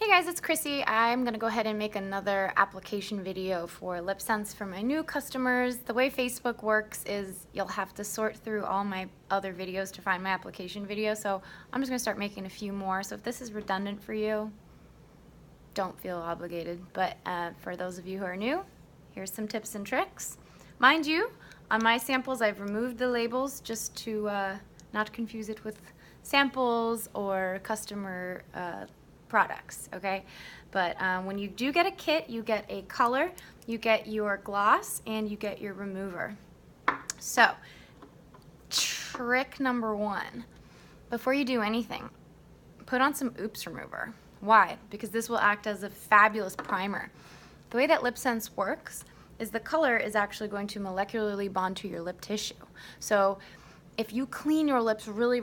Hey guys, it's Chrissy. I'm going to go ahead and make another application video for LipSense for my new customers. The way Facebook works is you'll have to sort through all my other videos to find my application video, so I'm just going to start making a few more. So if this is redundant for you, don't feel obligated. But for those of you who are new, here's some tips and tricks. Mind you, on my samples I've removed the labels just to not confuse it with samples or customer products, okay? But when you do get a kit, you get a color, you get your gloss, and you get your remover. So, trick number one, before you do anything, put on some Oops Remover. Why? Because this will act as a fabulous primer. The way that LipSense works is the color is actually going to molecularly bond to your lip tissue. So if you clean your lips really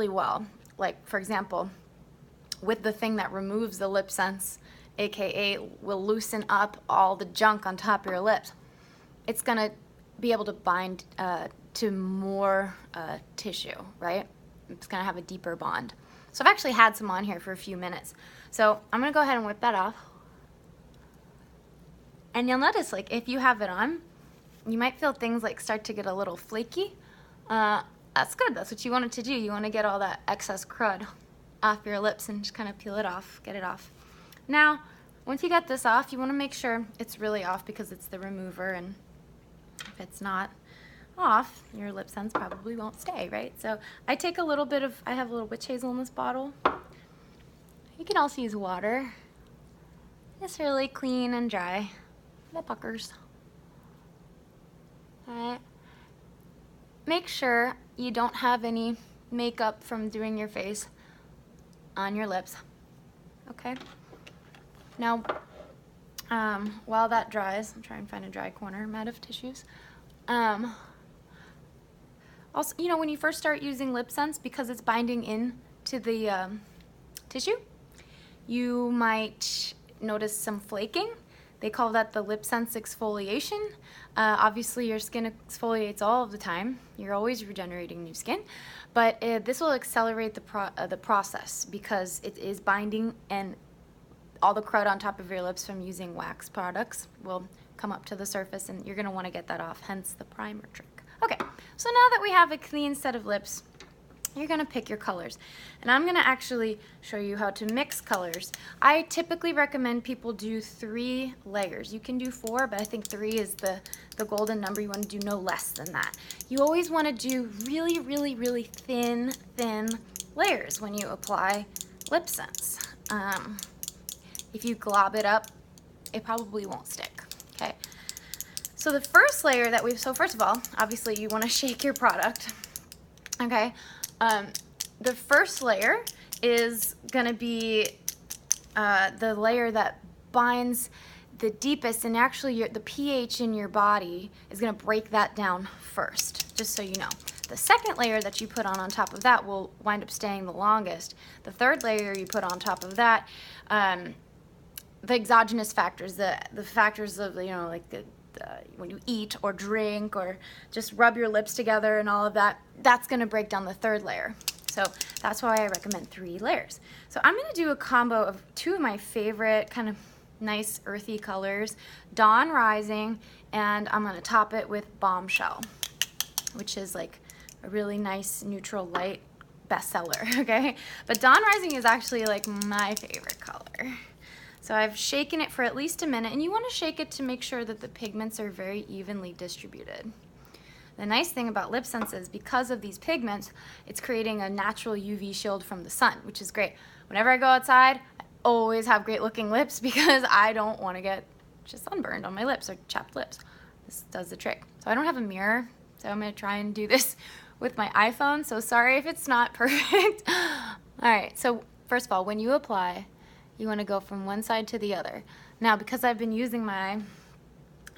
well, like for example, with the thing that removes the LipSense, aka will loosen up all the junk on top of your lips, it's gonna be able to bind to more tissue, right? It's gonna have a deeper bond. So I've actually had some on here for a few minutes. So I'm gonna go ahead and whip that off. And you'll notice, like, if you have it on, you might feel things like start to get a little flaky. That's good, that's what you want it to do. You wanna get all that excess crud off your lips and just kind of peel it off, get it off. Now, once you get this off, you want to make sure it's really off because it's the remover, and if it's not off, your LipSense probably won't stay, right? So I take a little bit of, I have a little witch hazel in this bottle. You can also use water. It's really clean and dry. The puckers. Alright. Make sure you don't have any makeup from doing your face on your lips, okay? Now, while that dries, I'm trying to find a dry corner. I'm out of tissues. Also, you know, when you first start using LipSense, because it's binding in to the tissue, you might notice some flaking. They call that the LipSense exfoliation. Obviously, your skin exfoliates all of the time. You're always regenerating new skin. But this will accelerate the process because it is binding, and all the crud on top of your lips from using wax products will come up to the surface, and you're going to want to get that off, hence the primer trick. Okay, so now that we have a clean set of lips, you're going to pick your colors. And I'm going to actually show you how to mix colors. I typically recommend people do 3 layers. You can do 4, but I think 3 is the golden number. You want to do no less than that. You always want to do really thin layers when you apply LipSense. If you glob it up, it probably won't stick, okay? So the first layer that so first of all, obviously you want to shake your product, okay? The first layer is going to be the layer that binds the deepest, and actually the pH in your body is going to break that down first, just so you know. The second layer that you put on top of that will wind up staying the longest. The third layer you put on top of that, the exogenous factors, the factors of, you know, like when you eat or drink or just rub your lips together and all of that, that's going to break down the third layer. So that's why I recommend 3 layers. So I'm going to do a combo of 2 of my favorite kind of nice earthy colors, Dawn Rising, and I'm going to top it with Bombshell, which is like a really nice neutral light bestseller, okay? But Dawn Rising is actually like my favorite color. So I've shaken it for at least a minute, and you want to shake it to make sure that the pigments are very evenly distributed. The nice thing about LipSense is because of these pigments, it's creating a natural UV shield from the sun, which is great. Whenever I go outside, I always have great looking lips because I don't want to get just sunburned on my lips or chapped lips. This does the trick. So I don't have a mirror, so I'm going to try and do this with my iPhone, so sorry if it's not perfect. Alright, so first of all, when you apply, you want to go from one side to the other. Now, because I've been using my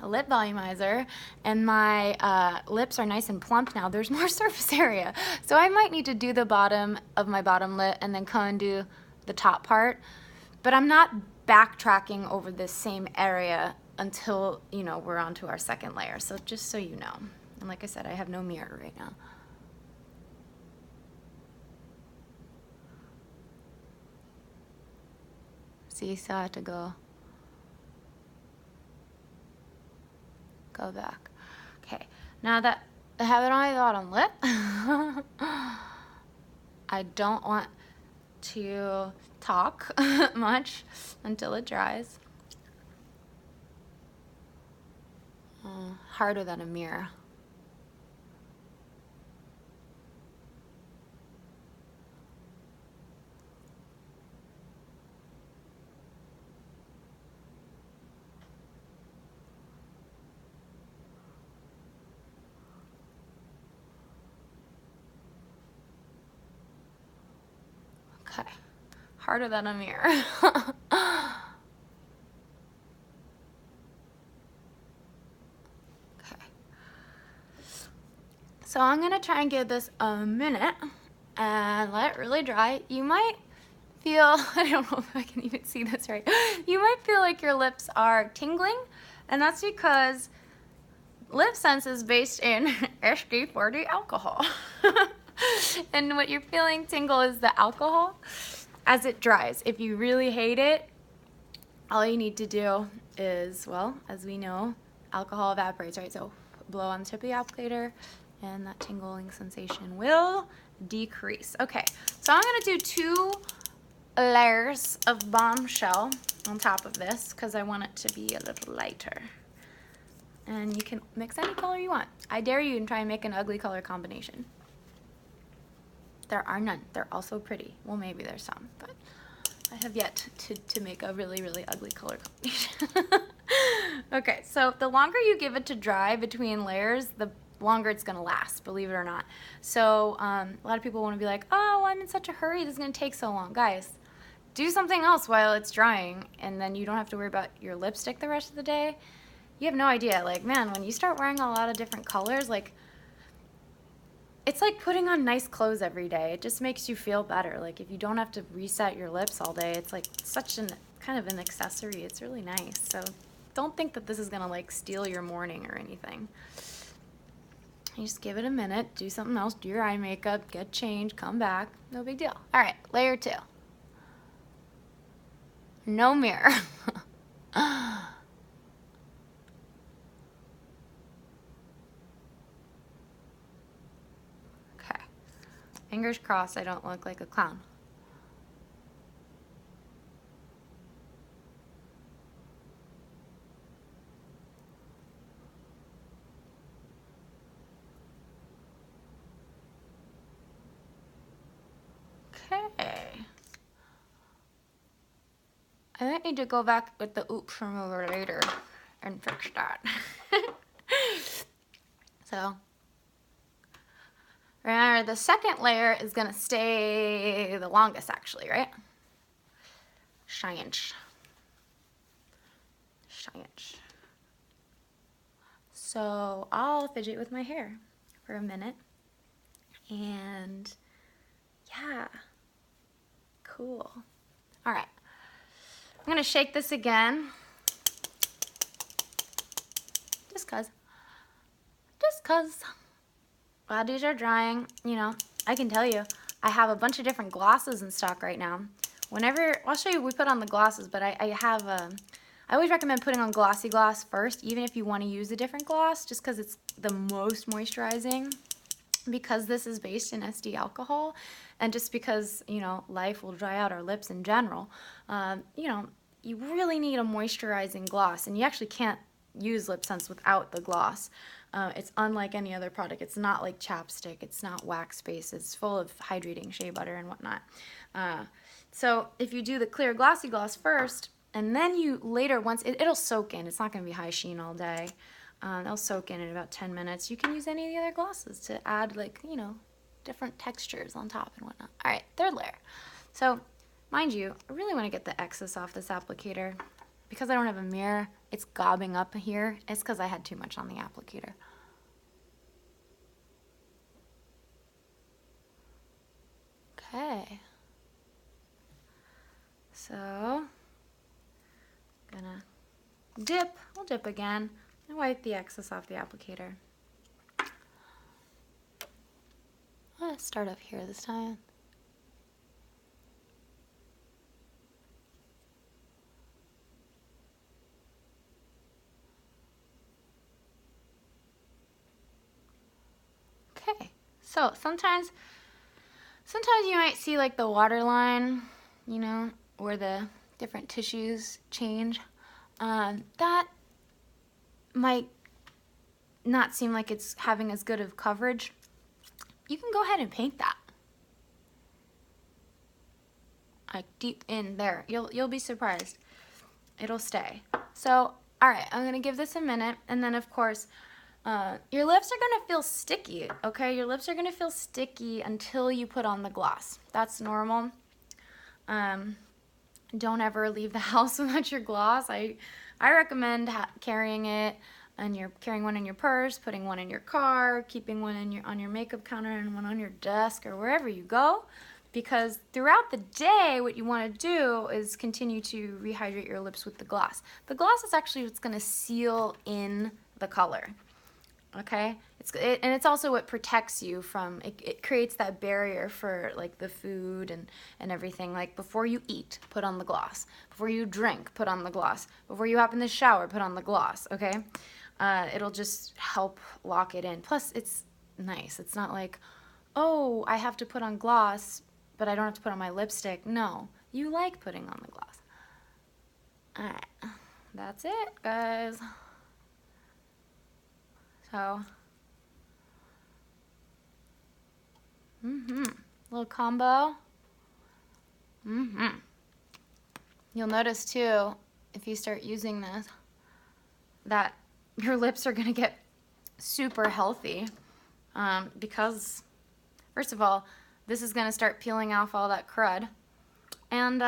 lip volumizer and my lips are nice and plump now, there's more surface area. So I might need to do the bottom of my bottom lip and then come and do the top part. But I'm not backtracking over this same area until, you know, we're on to our second layer. So just so you know. And like I said, I have no mirror right now. So you still have to go back. Okay, now that I have it on my bottom lip, I don't want to talk much until it dries. Harder than a mirror. Okay, harder than a mirror. Okay. So I'm gonna try and give this a minute and let it really dry. You might feel, I don't know if I can even see this right. You might feel like your lips are tingling, and that's because LipSense is based in SD40 alcohol. And what you're feeling tingle is the alcohol as it dries. If you really hate it, all you need to do is, well, as we know, alcohol evaporates, right? So blow on the tip of the applicator and that tingling sensation will decrease. Okay, so I'm gonna do 2 layers of bombshell on top of this because I want it to be a little lighter. And you can mix any color you want. I dare you and try and make an ugly color combination. There are none. They're also pretty. Well, maybe there's some, but I have yet to make a really, really ugly color combination. Okay, so the longer you give it to dry between layers, the longer it's gonna last, believe it or not. So a lot of people wanna be like, oh, I'm in such a hurry, this is gonna take so long. Guys, do something else while it's drying, and then you don't have to worry about your lipstick the rest of the day. You have no idea, like, man, when you start wearing a lot of different colors, like, it's like putting on nice clothes every day. It just makes you feel better. Like, if you don't have to reset your lips all day, it's like such an kind of an accessory. It's really nice. So don't think that this is gonna like steal your morning or anything. You just give it a minute, do something else, do your eye makeup, get changed, come back, no big deal. All right, layer 2. No mirror. Okay, fingers crossed I don't look like a clown. Okay. I might need to go back with the oops remover later and fix that. So, remember the second layer is gonna stay the longest actually, right? Science. So I'll fidget with my hair for a minute. And yeah, cool. All right, I'm gonna shake this again. Just cause. While these are drying, you know, I can tell you, I have a bunch of different glosses in stock right now. Whenever, I'll show you, we put on the glosses, but I have, I always recommend putting on glossy gloss first, even if you want to use a different gloss, just because it's the most moisturizing, because this is based in SD alcohol, and just because, you know, life will dry out our lips in general, you know, you really need a moisturizing gloss, and you actually can't use LipSense without the gloss. It's unlike any other product. It's not like chapstick. It's not wax based. It's full of hydrating shea butter and whatnot. So if you do the clear glossy gloss first, and then you later, once it'll soak in. It's not going to be high sheen all day. It'll soak in about 10 minutes. You can use any of the other glosses to add, like, you know, different textures on top and whatnot. All right, third layer. So mind you, I really want to get the excess off this applicator. Because I don't have a mirror, it's gobbing up here. It's because I had too much on the applicator. Okay. So, gonna dip. We'll dip again and wipe the excess off the applicator. Let's start up here this time. So sometimes you might see like the water line, you know, where the different tissues change. That might not seem like it's having as good of coverage. You can go ahead and paint that. Like deep in there. You'll be surprised. It'll stay. So, alright, I'm gonna give this a minute, and then of course, your lips are gonna feel sticky, okay? Your lips are gonna feel sticky until you put on the gloss. That's normal. Don't ever leave the house without your gloss. I recommend carrying it, and you're carrying one in your purse, putting one in your car, keeping one on your makeup counter, and one on your desk or wherever you go. Because throughout the day, what you want to do is continue to rehydrate your lips with the gloss. The gloss is actually what's going to seal in the color. Okay, and it's also what protects you from, it creates that barrier for like the food and everything. Like before you eat, put on the gloss. Before you drink, put on the gloss. Before you hop in the shower, put on the gloss, okay? It'll just help lock it in. Plus, it's nice. It's not like, oh, I have to put on gloss, but I don't have to put on my lipstick. No, you like putting on the gloss. All right, that's it, guys. So, little combo. You'll notice too, if you start using this, that your lips are gonna get super healthy, because first of all, this is gonna start peeling off all that crud, and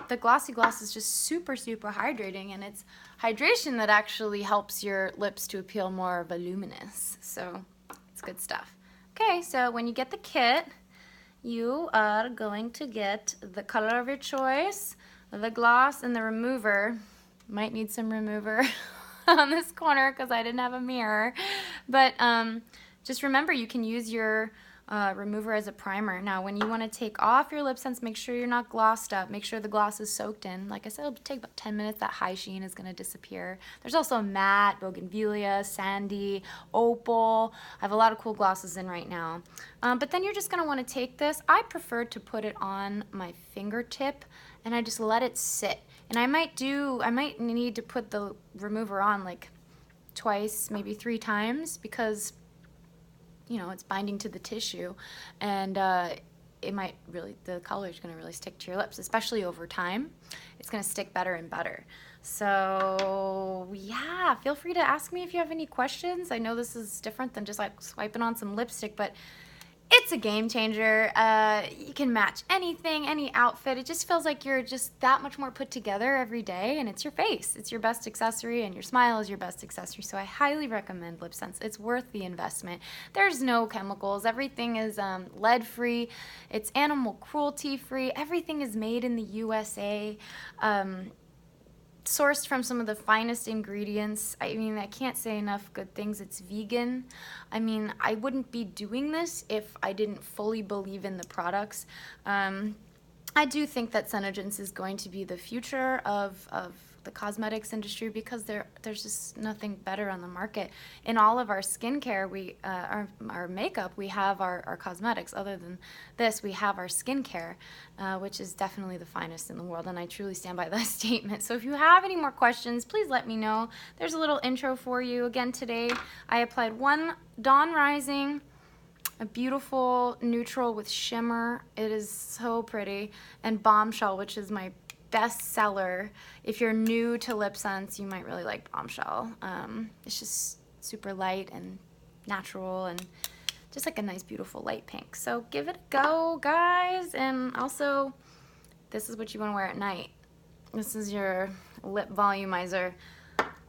the Glossy Gloss is just super hydrating, and it's hydration that actually helps your lips to appeal more voluminous. So it's good stuff. Okay, so when you get the kit, you are going to get the color of your choice, the gloss, and the remover. Might need some remover on this corner because I didn't have a mirror. But just remember, you can use your remover as a primer. Now, when you want to take off your LipSense, make sure you're not glossed up. Make sure the gloss is soaked in. Like I said, it'll take about 10 minutes. That high sheen is going to disappear. There's also matte, bougainvillea, sandy, opal. I have a lot of cool glosses in right now. But then you're just going to want to take this. I prefer to put it on my fingertip, and I just let it sit. And I might need to put the remover on like twice, maybe 3 times, because you know, it's binding to the tissue, and it might really, the color is going to really stick to your lips, especially over time. It's going to stick better and better. So yeah, feel free to ask me if you have any questions. I know this is different than just like swiping on some lipstick, but it's a game changer. You can match anything, any outfit. It just feels like you're just that much more put together every day, and it's your face. It's your best accessory, and your smile is your best accessory. So I highly recommend LipSense. It's worth the investment. There's no chemicals. Everything is lead-free. It's animal cruelty-free. Everything is made in the USA. Sourced from some of the finest ingredients. I mean, I can't say enough good things. It's vegan. I mean, I wouldn't be doing this if I didn't fully believe in the products. I do think that Senegence is going to be the future of the cosmetics industry, because there's just nothing better on the market. In all of our skincare, our makeup, we have our cosmetics. Other than this, we have our skincare, which is definitely the finest in the world, and I truly stand by that statement. So if you have any more questions, please let me know. There's a little intro for you. Again, today I applied one Dawn Rising, a beautiful neutral with shimmer. It is so pretty, and Bombshell, which is my best seller. If you're new to LipSense, you might really like Bombshell. It's just super light and natural, and just like a nice beautiful light pink. So give it a go, guys. And also, this is what you want to wear at night. This is your lip volumizer,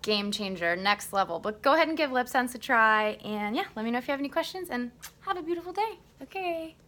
game changer, next level. But go ahead and give LipSense a try, and yeah, let me know if you have any questions, and have a beautiful day. Okay.